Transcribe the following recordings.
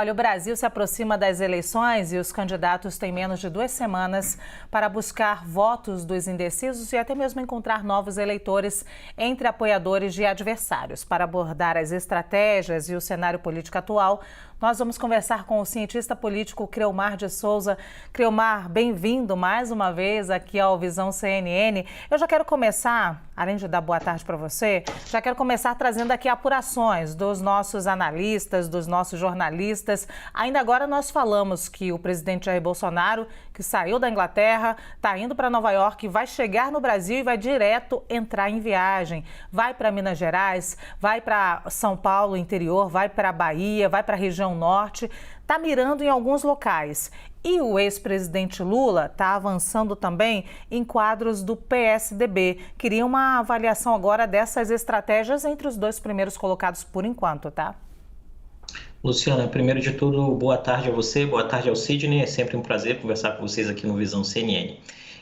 Olha, o Brasil se aproxima das eleições e os candidatos têm menos de 2 semanas para buscar votos dos indecisos e até mesmo encontrar novos eleitores entre apoiadores e adversários. Para abordar as estratégias e o cenário político atual, nós vamos conversar com o cientista político Creomar de Souza. Creomar, bem-vindo mais uma vez aqui ao Visão CNN. Eu já quero começar, além de dar boa tarde para você, já quero começar trazendo aqui apurações dos nossos analistas, dos nossos jornalistas. Ainda agora nós falamos que o presidente Jair Bolsonaro, que saiu da Inglaterra, está indo para Nova York, vai chegar no Brasil e vai direto entrar em viagem. Vai para Minas Gerais, vai para São Paulo, interior, vai para Bahia, vai para a região norte, está mirando em alguns locais. E o ex-presidente Lula está avançando também em quadros do PSDB. Queria uma avaliação agora dessas estratégias entre os dois primeiros colocados por enquanto, tá? Luciana, primeiro de tudo, boa tarde a você, boa tarde ao Sidney. É sempre um prazer conversar com vocês aqui no Visão CNN.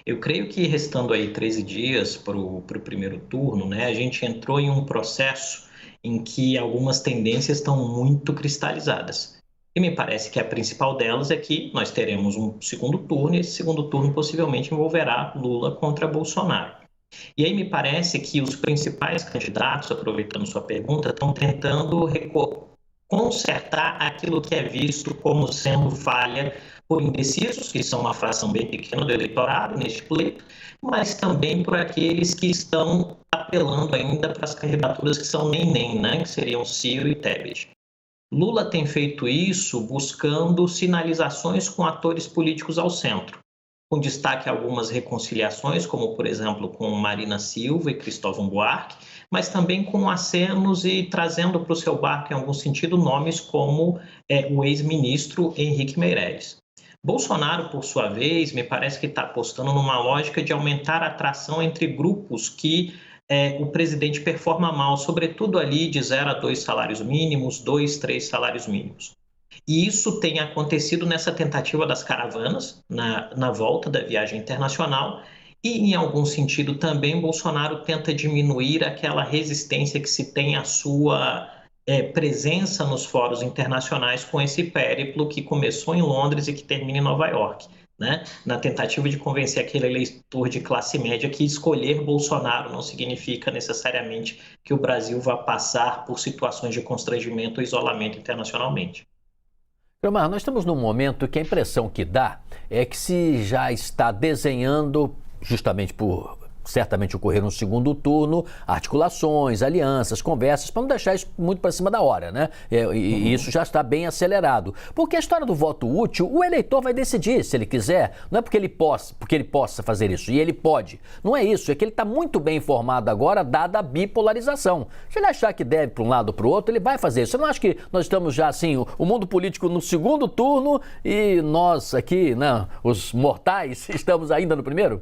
Eu creio que restando aí 13 dias para o primeiro turno, né, a gente entrou em um processo em que algumas tendências estão muito cristalizadas. E me parece que a principal delas é que nós teremos um segundo turno e esse segundo turno possivelmente envolverá Lula contra Bolsonaro. E aí me parece que os principais candidatos, aproveitando sua pergunta, estão tentando consertar aquilo que é visto como sendo falha por indecisos, que são uma fração bem pequena do eleitorado neste pleito, mas também por aqueles que estão apelando ainda para as candidaturas que são nem-nem, né? Que seriam Ciro e Tebet. Lula tem feito isso buscando sinalizações com atores políticos ao centro, com destaque a algumas reconciliações, como, por exemplo, com Marina Silva e Cristóvão Buarque, mas também com acenos e trazendo para o seu barco, em algum sentido, nomes como o ex-ministro Henrique Meirelles. Bolsonaro, por sua vez, me parece que está apostando numa lógica de aumentar a atração entre grupos que o presidente performa mal, sobretudo ali de 0 a 2 salários mínimos, 2, 3 salários mínimos. E isso tem acontecido nessa tentativa das caravanas, na volta da viagem internacional, e, em algum sentido, também Bolsonaro tenta diminuir aquela resistência que se tem à sua presença nos fóruns internacionais com esse périplo que começou em Londres e que termina em Nova York, né? Na tentativa de convencer aquele eleitor de classe média que escolher Bolsonaro não significa necessariamente que o Brasil vá passar por situações de constrangimento ou isolamento internacionalmente. Creomar, nós estamos num momento que a impressão que dá é que se já está desenhando, justamente por certamente ocorrer no segundo turno, articulações, alianças, conversas, para não deixar isso muito para cima da hora, né? E isso já está bem acelerado. Porque a história do voto útil, o eleitor vai decidir se ele quiser, não é porque ele possa fazer isso, e ele pode. Não é isso, é que ele está muito bem informado agora, dada a bipolarização. Se ele achar que deve para um lado ou para o outro, ele vai fazer isso. Você não acha que nós estamos já, assim, o mundo político no segundo turno e nós aqui, né, os mortais, estamos ainda no primeiro?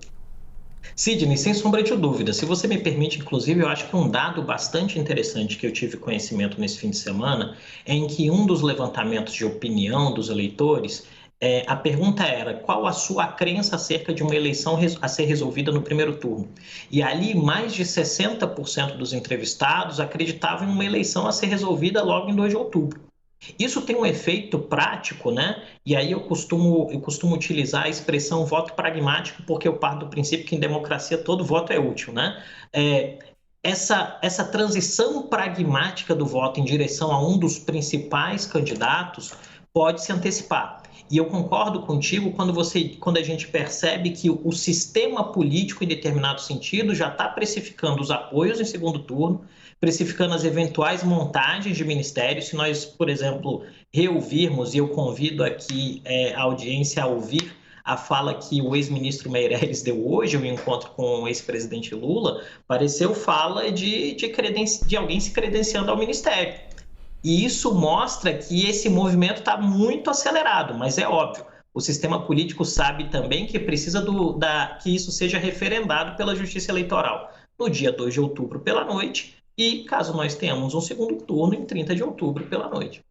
Sidney, sem sombra de dúvida. Se você me permite, inclusive, eu acho que um dado bastante interessante que eu tive conhecimento nesse fim de semana é em que um dos levantamentos de opinião dos eleitores, a pergunta era qual a sua crença acerca de uma eleição a ser resolvida no primeiro turno. E ali mais de 60% dos entrevistados acreditavam em uma eleição a ser resolvida logo em 2 de outubro. Isso tem um efeito prático, né? E aí eu costumo utilizar a expressão voto pragmático, porque eu parto do princípio que em democracia todo voto é útil, né? Essa transição pragmática do voto em direção a um dos principais candidatos pode se antecipar. E eu concordo contigo quando a gente percebe que o sistema político, em determinado sentido, já está precificando os apoios em segundo turno, precificando as eventuais montagens de ministérios. Se nós, por exemplo, reouvirmos, e eu convido aqui a audiência a ouvir a fala que o ex-ministro Meirelles deu hoje, o encontro com o ex-presidente Lula, pareceu fala de alguém se credenciando ao ministério. E isso mostra que esse movimento está muito acelerado, mas é óbvio, o sistema político sabe também que precisa que isso seja referendado pela Justiça Eleitoral no dia 2 de outubro pela noite e, caso nós tenhamos um segundo turno, em 30 de outubro pela noite.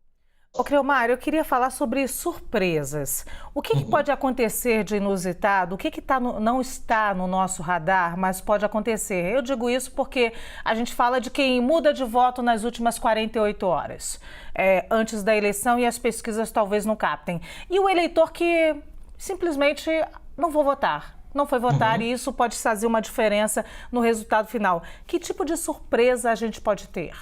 Ô, Creomar, eu queria falar sobre surpresas. O que pode acontecer de inusitado? O que não está no nosso radar, mas pode acontecer? Eu digo isso porque a gente fala de quem muda de voto nas últimas 48 horas, antes da eleição, e as pesquisas talvez não captem. E o eleitor que simplesmente não vou votar. Não foi votar e isso pode fazer uma diferença no resultado final. Que tipo de surpresa a gente pode ter?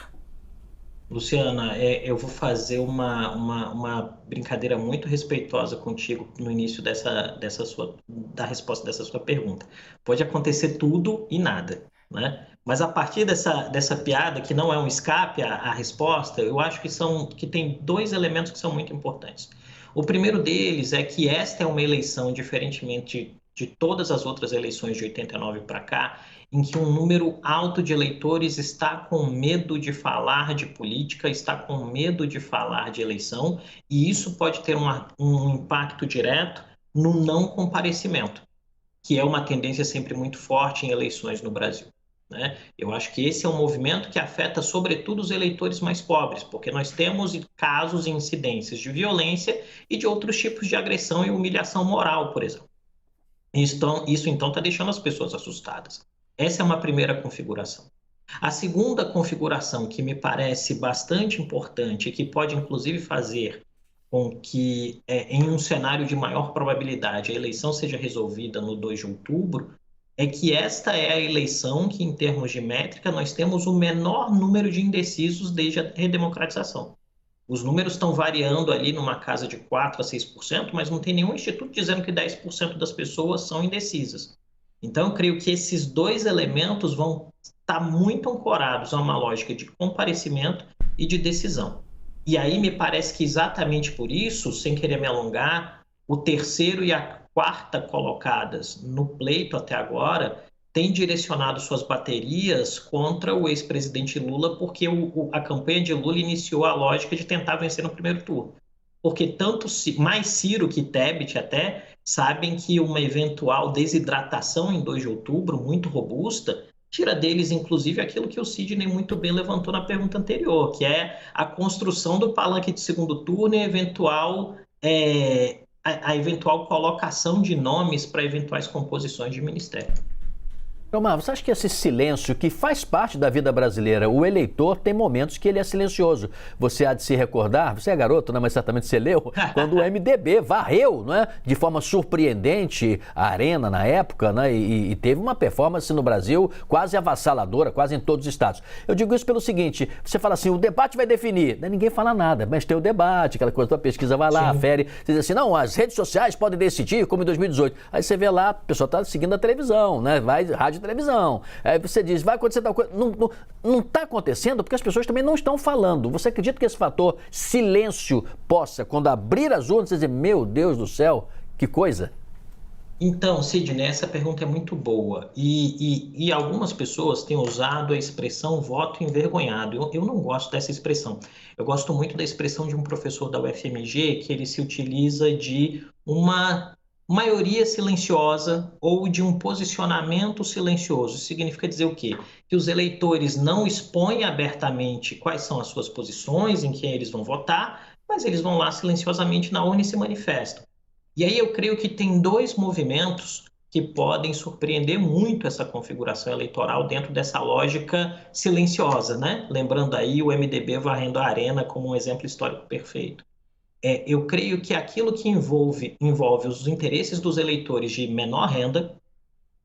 Luciana, eu vou fazer uma brincadeira muito respeitosa contigo no início da resposta dessa sua pergunta. Pode acontecer tudo e nada, né? Mas a partir dessa piada, que não é um escape à resposta, eu acho que tem dois elementos que são muito importantes. O primeiro deles é que esta é uma eleição, diferentemente de todas as outras eleições de 89 para cá, em que um número alto de eleitores está com medo de falar de política, está com medo de falar de eleição, e isso pode ter um impacto direto no não comparecimento, que é uma tendência sempre muito forte em eleições no Brasil, né? Eu acho que esse é um movimento que afeta sobretudo os eleitores mais pobres, porque nós temos casos e incidências de violência e de outros tipos de agressão e humilhação moral, por exemplo. Isso então está deixando as pessoas assustadas. Essa é uma primeira configuração. A segunda configuração, que me parece bastante importante e que pode inclusive fazer com que, em um cenário de maior probabilidade, a eleição seja resolvida no 2 de outubro, é que esta é a eleição que, em termos de métrica, nós temos o menor número de indecisos desde a redemocratização. Os números estão variando ali numa casa de 4% a 6%, mas não tem nenhum instituto dizendo que 10% das pessoas são indecisas. Então, eu creio que esses dois elementos vão estar muito ancorados a uma lógica de comparecimento e de decisão. E aí me parece que exatamente por isso, sem querer me alongar, o terceiro e a quarta colocadas no pleito até agora têm direcionado suas baterias contra o ex-presidente Lula, porque a campanha de Lula iniciou a lógica de tentar vencer no primeiro turno. Porque tanto mais Ciro que Tebet até sabem que uma eventual desidratação em 2 de outubro, muito robusta, tira deles, inclusive, aquilo que o Sidney muito bem levantou na pergunta anterior, que é a construção do palanque de segundo turno e a eventual colocação de nomes para eventuais composições de ministério. Creomar, você acha que esse silêncio que faz parte da vida brasileira, o eleitor tem momentos que ele é silencioso? Você há de se recordar, você é garoto, né, mas certamente você leu, quando o MDB varreu, não é, de forma surpreendente a Arena na época, né, e teve uma performance no Brasil quase avassaladora, quase em todos os estados. Eu digo isso pelo seguinte, você fala assim, o debate vai definir, ninguém fala nada, mas tem o debate, aquela coisa, a pesquisa vai lá, afere, você diz assim, não, as redes sociais podem decidir, como em 2018. Aí você vê lá, a pessoa está seguindo a televisão, né, vai rádio televisão. Aí você diz, vai acontecer tal coisa. Não está acontecendo porque as pessoas também não estão falando. Você acredita que esse fator silêncio possa, quando abrir as urnas, dizer, meu Deus do céu, que coisa? Então, Sidney, essa pergunta é muito boa. E algumas pessoas têm usado a expressão voto envergonhado. Eu não gosto dessa expressão. Eu gosto muito da expressão de um professor da UFMG, que ele se utiliza de uma maioria silenciosa ou de um posicionamento silencioso. Isso significa dizer o quê? Que os eleitores não expõem abertamente quais são as suas posições, em quem eles vão votar, mas eles vão lá silenciosamente na urna e se manifestam. E aí eu creio que tem dois movimentos que podem surpreender muito essa configuração eleitoral dentro dessa lógica silenciosa, né? Lembrando aí o MDB varrendo a Arena como um exemplo histórico perfeito. Eu creio que aquilo que envolve os interesses dos eleitores de menor renda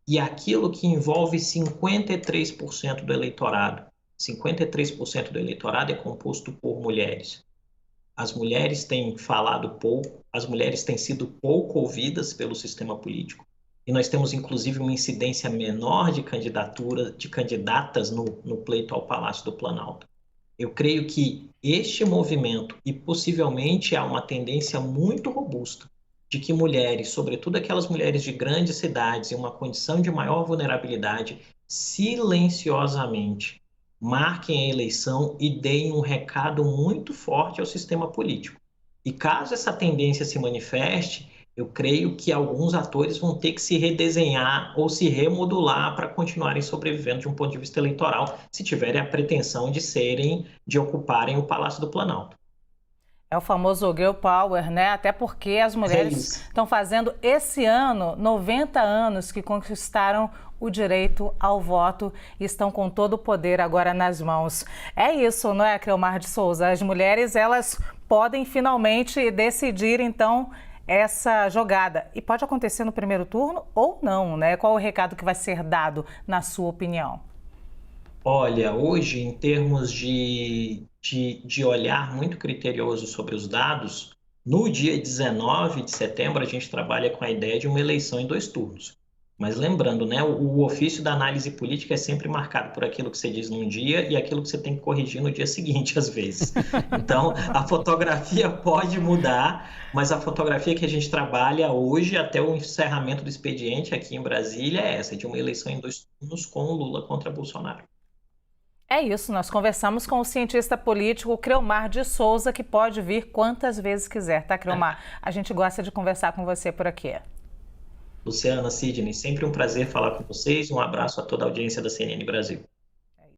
e aquilo que envolve 53% do eleitorado. 53% do eleitorado é composto por mulheres. As mulheres têm falado pouco, as mulheres têm sido pouco ouvidas pelo sistema político. E nós temos, inclusive, uma incidência menor de candidatas no pleito ao Palácio do Planalto. Eu creio que este movimento, e possivelmente há uma tendência muito robusta, de que mulheres, sobretudo aquelas mulheres de grandes cidades, em uma condição de maior vulnerabilidade, silenciosamente marquem a eleição e deem um recado muito forte ao sistema político. E caso essa tendência se manifeste, eu creio que alguns atores vão ter que se redesenhar ou se remodular para continuarem sobrevivendo de um ponto de vista eleitoral, se tiverem a pretensão de ocuparem o Palácio do Planalto. É o famoso Girl Power, né? Até porque as mulheres estão fazendo esse ano 90 anos que conquistaram o direito ao voto e estão com todo o poder agora nas mãos. É isso, não é, Creomar de Souza? As mulheres, elas podem finalmente decidir, então, essa jogada. E pode acontecer no primeiro turno ou não, né? Qual o recado que vai ser dado, na sua opinião? Olha, hoje, em termos de olhar muito criterioso sobre os dados, no dia 19 de setembro, a gente trabalha com a ideia de uma eleição em 2 turnos. Mas lembrando, né, o ofício da análise política é sempre marcado por aquilo que você diz num dia e aquilo que você tem que corrigir no dia seguinte, às vezes. Então, a fotografia pode mudar, mas a fotografia que a gente trabalha hoje, até o encerramento do expediente aqui em Brasília, é essa, de uma eleição em 2 turnos com o Lula contra Bolsonaro. É isso, nós conversamos com o cientista político Creomar de Souza, que pode vir quantas vezes quiser, tá, Creomar? A gente gosta de conversar com você por aqui. Luciana, Sidney, sempre um prazer falar com vocês. Um abraço a toda a audiência da CNN Brasil.